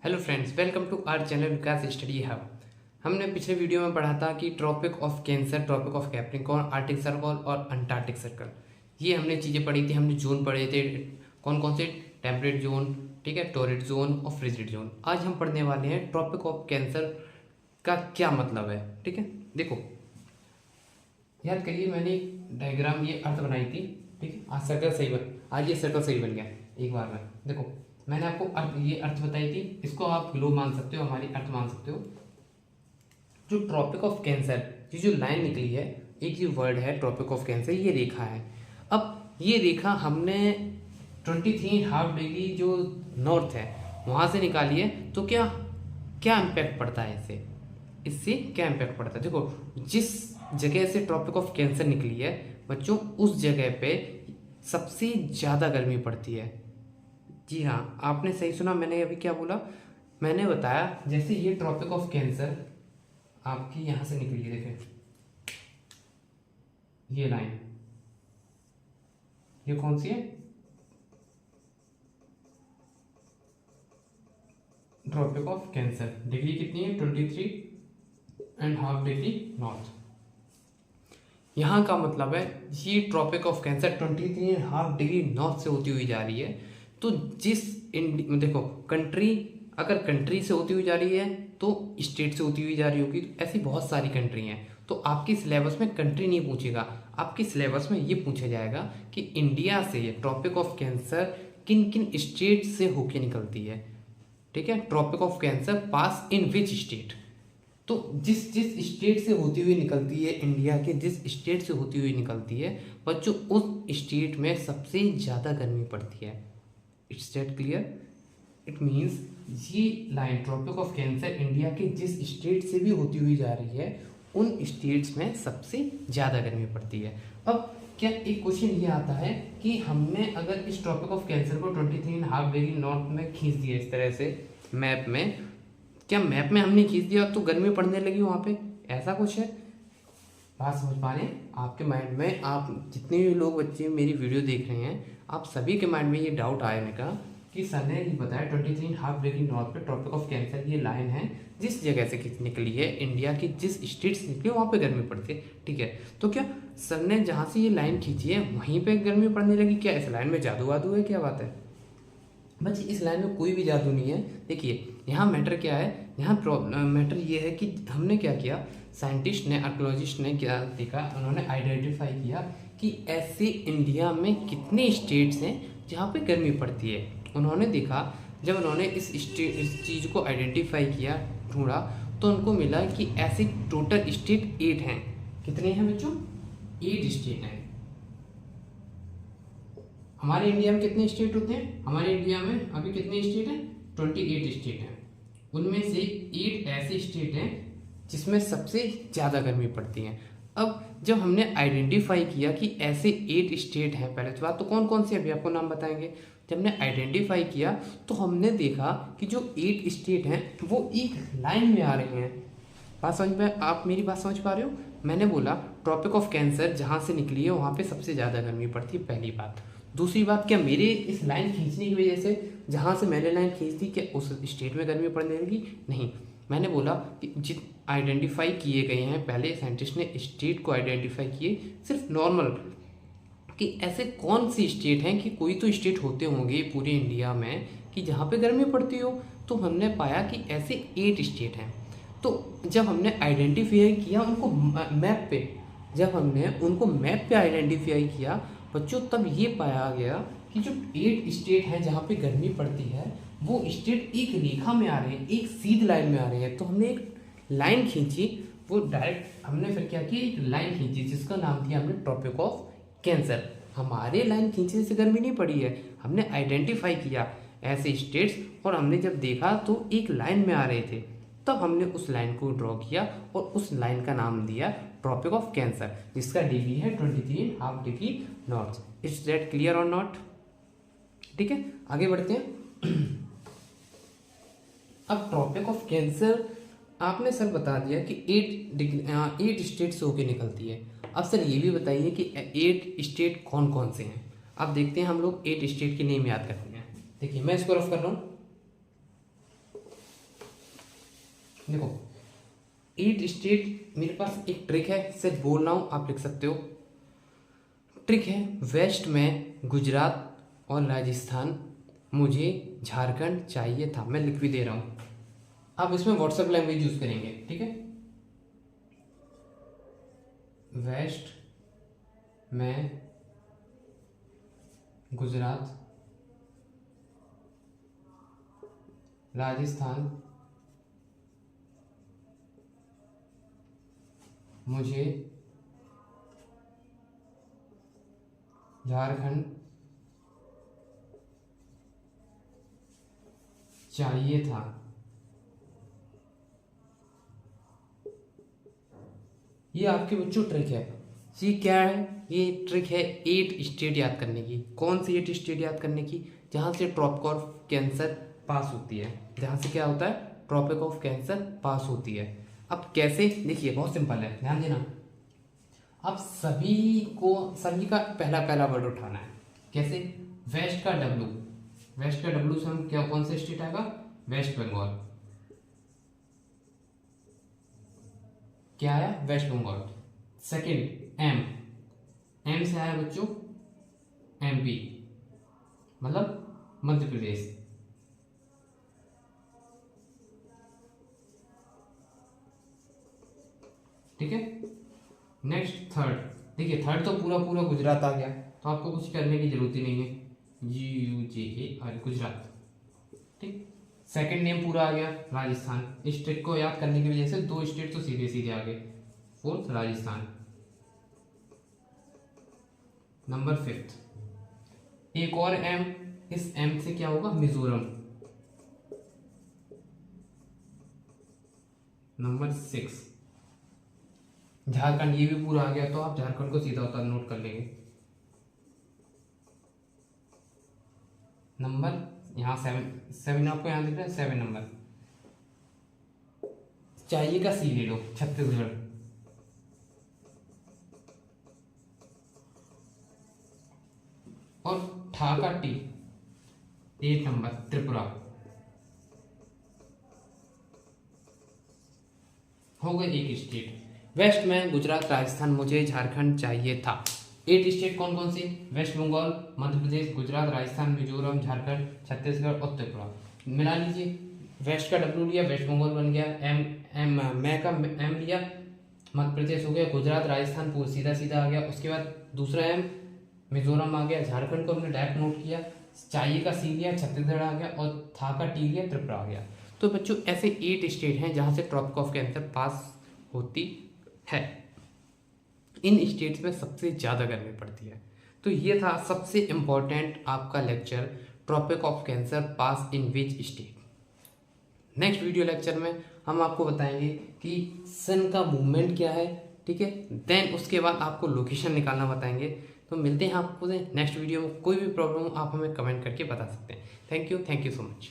Hello friends, welcome to our channel Vikas study hub. हमने पिछले video में पढ़ा था कि Tropic of Cancer, Tropic of Capricorn, Arctic Circle और अंटार्कटिक सर्कल, ये हमने चीज़ें पढ़ी थी। हमने जोन पढ़े थे, कौन कौन से, टेम्परेट जोन, ठीक है, टोरिड जोन और फ्रिजिड जोन। आज हम पढ़ने वाले हैं ट्रॉपिक ऑफ कैंसर का क्या मतलब है। ठीक है, देखो याद करिए, मैंने एक डायग्राम, ये अर्थ बनाई थी। ठीक है, आज सर्कल सही बन आज ये सर्कल सही बन गया एक बार में। देखो मैंने आपको ये अर्थ बताई थी, इसको आप ग्लोब मान सकते हो, हमारी अर्थ मान सकते हो। जो ट्रॉपिक ऑफ कैंसर, ये जो लाइन निकली है, एक ये वर्ड है ट्रॉपिक ऑफ कैंसर, ये रेखा है। अब ये रेखा हमने 23.5 डिग्री जो नॉर्थ है वहाँ से निकाली है। तो क्या क्या इम्पैक्ट पड़ता है इससे, इससे क्या इम्पैक्ट पड़ता है। देखो, जिस जगह से ट्रॉपिक ऑफ कैंसर निकली है बच्चों, उस जगह पे सबसे ज़्यादा गर्मी पड़ती है। जी हाँ, आपने सही सुना। मैंने अभी क्या बोला, मैंने बताया जैसे ये ट्रॉपिक ऑफ कैंसर आपकी यहाँ से निकली है, देखें ये लाइन, ये कौन सी है, ट्रॉपिक ऑफ कैंसर। डिग्री कितनी है, 23.5 डिग्री नॉर्थ। यहाँ का मतलब है ये Tropic of Cancer 23.5 degree north से होती हुई जा रही है। तो देखो, कंट्री अगर कंट्री से होती हुई जा रही है तो स्टेट से होती हुई जा रही होगी। तो ऐसी बहुत सारी कंट्री हैं। तो आपकी सिलेबस में कंट्री नहीं पूछेगा, आपकी सिलेबस में ये पूछा जाएगा कि इंडिया से ट्रॉपिक ऑफ कैंसर किन किन स्टेट से होके निकलती है। ठीक है, Tropic of Cancer pass in which state. तो जिस जिस स्टेट से होती हुई निकलती है, इंडिया के जिस स्टेट से होती हुई निकलती है बच्चों, उस स्टेट में सबसे ज़्यादा गर्मी पड़ती है। It's that clear? It means ये line Tropic of Cancer India के जिस स्टेट से भी होती हुई जा रही है, उन स्टेट्स में सबसे ज़्यादा गर्मी पड़ती है। अब क्या एक क्वेश्चन ये आता है कि हमने अगर इस ट्रॉपिक ऑफ कैंसर को 23.5 डिग्री नॉर्थ में खींच दिया इस तरह से मैप में, क्या मैप में हमने खींच दिया तो गर्मी पड़ने लगी वहाँ पे, ऐसा कुछ है? बात समझ पा रहे हैं? आपके माइंड में, आप जितने भी लोग बच्चे मेरी वीडियो देख रहे हैं, आप सभी के माइंड में ये डाउट आने का कि सर ने ये बताया 23.5 डिग्री नॉर्थ पे ट्रॉपिक ऑफ कैंसर ये लाइन है, जिस जगह से निकली है, इंडिया की जिस स्टेट से निकली है वहाँ पे गर्मी पड़ती है। ठीक है, तो क्या सर ने जहाँ से ये लाइन खींची है वहीं पे गर्मी पड़ने लगी? क्या इस लाइन में जादू वादू है, क्या बात है? बच्चे इस लाइन में कोई भी जादू नहीं है। देखिए यहाँ मैटर क्या है, यहाँ मैटर ये है कि हमने क्या किया, साइंटिस्ट ने, आर्कोलॉजिस्ट ने क्या देखा, उन्होंने आइडेंटिफाई किया कि ऐसे इंडिया में कितने स्टेट्स हैं जहाँ पे गर्मी पड़ती है। उन्होंने देखा, जब उन्होंने इस चीज़ को आइडेंटिफाई किया, ढूंढा, तो उनको मिला कि ऐसे टोटल स्टेट 8 हैं। कितने हैं बच्चों? 8 स्टेट हैं। हमारे इंडिया में कितने स्टेट होते हैं? हमारे इंडिया में अभी कितने स्टेट हैं? 28 स्टेट हैं। उनमें से 8 ऐसे स्टेट हैं जिसमें सबसे ज़्यादा गर्मी पड़ती है। अब जब हमने आइडेंटिफाई किया कि ऐसे 8 स्टेट हैं, पहले तो बात, तो कौन कौन से अभी आपको नाम बताएंगे। जब हमने आइडेंटिफाई किया तो हमने देखा कि जो 8 स्टेट हैं वो एक लाइन में आ रहे हैं। बात समझ में, आप मेरी बात समझ पा रहे हो? मैंने बोला ट्रॉपिक ऑफ कैंसर जहाँ से निकली है वहाँ पे सबसे ज़्यादा गर्मी पड़ती है, पहली बात। दूसरी बात, क्या मेरे इस लाइन खींचने की वजह से, जहाँ से मैंने लाइन खींच दी, क्या उस स्टेट में गर्मी पड़ने लगी? नहीं। मैंने बोला कि जित आइडेंटिफाई किए गए हैं, पहले साइंटिस्ट ने स्टेट को आइडेंटिफाई किए, सिर्फ नॉर्मल, कि ऐसे कौन सी स्टेट हैं, कि कोई तो स्टेट होते होंगे पूरे इंडिया में कि जहाँ पे गर्मी पड़ती हो। तो हमने पाया कि ऐसे 8 स्टेट हैं। तो जब हमने आइडेंटिफाई किया उनको मैप पे, जब हमने उनको मैप पे आइडेंटिफाई किया बच्चों, तब ये पाया गया कि जो 8 स्टेट हैं जहाँ पे गर्मी पड़ती है, वो स्टेट एक रेखा में आ रहे हैं, एक सीधी लाइन में आ रहे हैं। तो हमने एक लाइन खींची, वो डायरेक्ट हमने फिर क्या किया, एक लाइन खींची जिसका नाम दिया हमने ट्रॉपिक ऑफ कैंसर। हमारे लाइन खींचने से गर्मी नहीं पड़ी है, हमने आइडेंटिफाई किया ऐसे स्टेट्स, और हमने जब देखा तो एक लाइन में आ रहे थे, तब हमने उस लाइन को ड्रॉ किया और उस लाइन का नाम दिया ट्रॉपिक ऑफ कैंसर, जिसका डिग्री है 23.5 degree north. It's that clear और नॉट? ठीक है, आगे बढ़ते हैं। अब ट्रॉपिक ऑफ कैंसर आपने सर बता दिया कि 8 स्टेट से होके निकलती है। अब सर ये भी बताइए कि 8 स्टेट कौन कौन से हैं। अब देखते हैं हम लोग 8 स्टेट के नेम याद करते हैं। देखिए मैं इसको रफ कर रहा हूँ। देखो 8 स्टेट, मेरे पास एक ट्रिक है, सिर्फ बोल रहा हूँ, आप लिख सकते हो। ट्रिक है, वेस्ट में गुजरात और राजस्थान, मुझे झारखंड चाहिए था। मैं लिख भी दे रहा हूँ, आप इसमें व्हाट्सएप लैंग्वेज यूज करेंगे, ठीक है। वेस्ट में गुजरात, राजस्थान, मुझे झारखंड चाहिए था। ये आपके बच्चों ट्रिक है। ये क्या है? ये ट्रिक है 8 स्टेट याद करने की। कौन सी 8 स्टेट याद करने की? जहाँ से ट्रॉपिक ऑफ कैंसर पास होती है, जहाँ से क्या होता है, ट्रॉपिक ऑफ कैंसर पास होती है। अब कैसे, देखिए बहुत सिंपल है, ध्यान देना। अब सभी का पहला पहला वर्ड उठाना है। कैसे? वेस्ट का डब्लू, वेस्ट का डब्लू से हम क्या, कौन सा स्टेट आएगा? वेस्ट बंगाल। क्या आया? West Bengal. Second M, M से आया बच्चों एमपी, मतलब मध्य प्रदेश। ठीक है। नेक्स्ट थर्ड, देखिए थर्ड तो पूरा पूरा गुजरात आ गया, तो आपको कुछ करने की जरूरत ही नहीं है। GUJAR, गुजरात। ठीक। सेकंड नेम पूरा आ गया, राजस्थान। इस ट्रिक को याद करने की वजह से 2 स्टेट तो सीधे सीधे आ गए। फोर्थ राजस्थान। नंबर 5, एक और एम, इस एम से क्या होगा? मिजोरम। नंबर 6 झारखंड, ये भी पूरा आ गया, तो आप झारखंड को सीधा होता नोट कर लेंगे। नंबर यहाँ 7 आपको यहाँ दिख रहा है, 7 नंबर। चाहिए का सी ले लो, छत्तीसगढ़। और ठा का टी, 8 नंबर, त्रिपुरा। हो गए 1 स्टेट। वेस्ट में गुजरात, राजस्थान, मुझे झारखंड चाहिए था। 8 स्टेट कौन कौन सी? वेस्ट बंगाल, मध्य प्रदेश, गुजरात, राजस्थान, मिजोरम, झारखंड, छत्तीसगढ़ और त्रिपुरा। मिला लीजिए, वेस्ट का डब्ल्यू लिया, वेस्ट बंगाल बन गया। एम एम मैं का एम लिया, मध्य प्रदेश हो गया, गुजरात, राजस्थान पूरा सीधा सीधा आ गया। उसके बाद दूसरा एम मिजोरम आ गया, झारखंड को हमने डायरेक्ट नोट किया, चाहिए का सी लिया, छत्तीसगढ़ आ गया, और था का टी लिया, त्रिपुरा आ गया। तो बच्चों ऐसे 8 स्टेट हैं जहाँ से ट्रॉपिक ऑफ कैंसर पास होती है। इन स्टेट्स में सबसे ज़्यादा गर्मी पड़ती है। तो ये था सबसे इम्पोर्टेंट आपका lecture, Tropic of Cancer pass in which state. Next video lecture में हम आपको बताएंगे कि सन का मूवमेंट क्या है, ठीक है। देन उसके बाद आपको लोकेशन निकालना बताएंगे। तो मिलते हैं आपको नेक्स्ट वीडियो में। कोई भी प्रॉब्लम हो आप हमें कमेंट करके बता सकते हैं। Thank you so much.